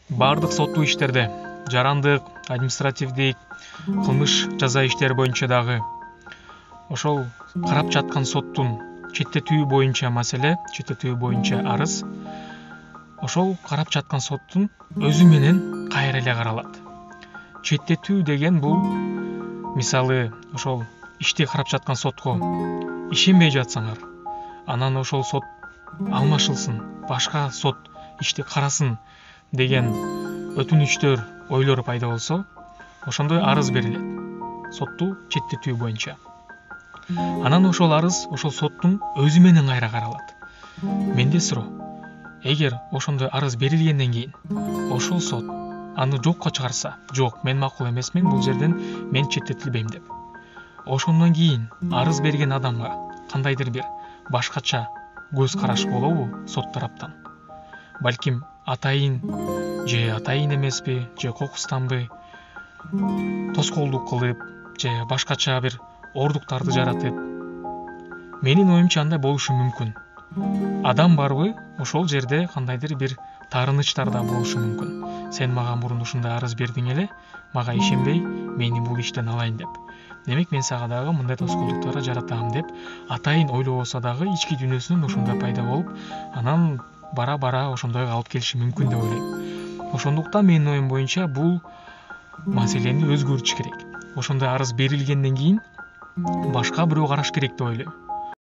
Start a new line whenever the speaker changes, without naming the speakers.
Бардык соттуу иштерде, жарандык, административдик, кылмыш жаза иштери боюнча дагы ошол карап жаткан соттун четтетүү боюнча маселе, четтетүү боюнча арыз ошол карап жаткан соттун өзү менен кайра эле каралат. Четтетүү деген бул мисалы ошол ишти карап жаткан сотко ишенбей жатсаңар, анан ошол сот алмашылсын, башка сот ишти карасын деген өтүнүчтөр, ойлор пайда болсо, ошондой арыз берилет сотту четтетүү боюнча. Анан ошол арыз ошол соттун өзү менен кайра каралат. Менде суроо, эгер ошондой арыз берилгенден кийин ошол сот аны жокко чыгарса, жок, мен макул эмесмин, бул жерден мен четтетилбейм деп. Ошондон кийин арыз берген адамга кандайдыр бир башкача көз караш болобу сот тараптан? Балким атайын же атайын эмеспи, же кокустанбы тоскоолдук кылып, же башкача бир ордуктарды жаратып. Менин оюмча андай болушу мүмкүн. Адам барбы, ошол жерде кандайдыр бир таарынычтар да болушу мүмкүн. Сен мага мурун ушундай арыз бердиң эле, мага ишенбей, мени бул иштен алайын деп. Демек мен сага дагы мындай тоскоолдуктарды жаратам деп, атайын ойлобосо дагы ички дүйнөсүнөн ошондой пайда болуп, анан бара-бара ошондойго алып келиши мүмкүн деп ойлойм. Ошондуктан менин оюм боюнча бул маселени өзгөртүш керек. Ошондой арыз берилгенден кийин башка бирөө караш керек деп ойлойм.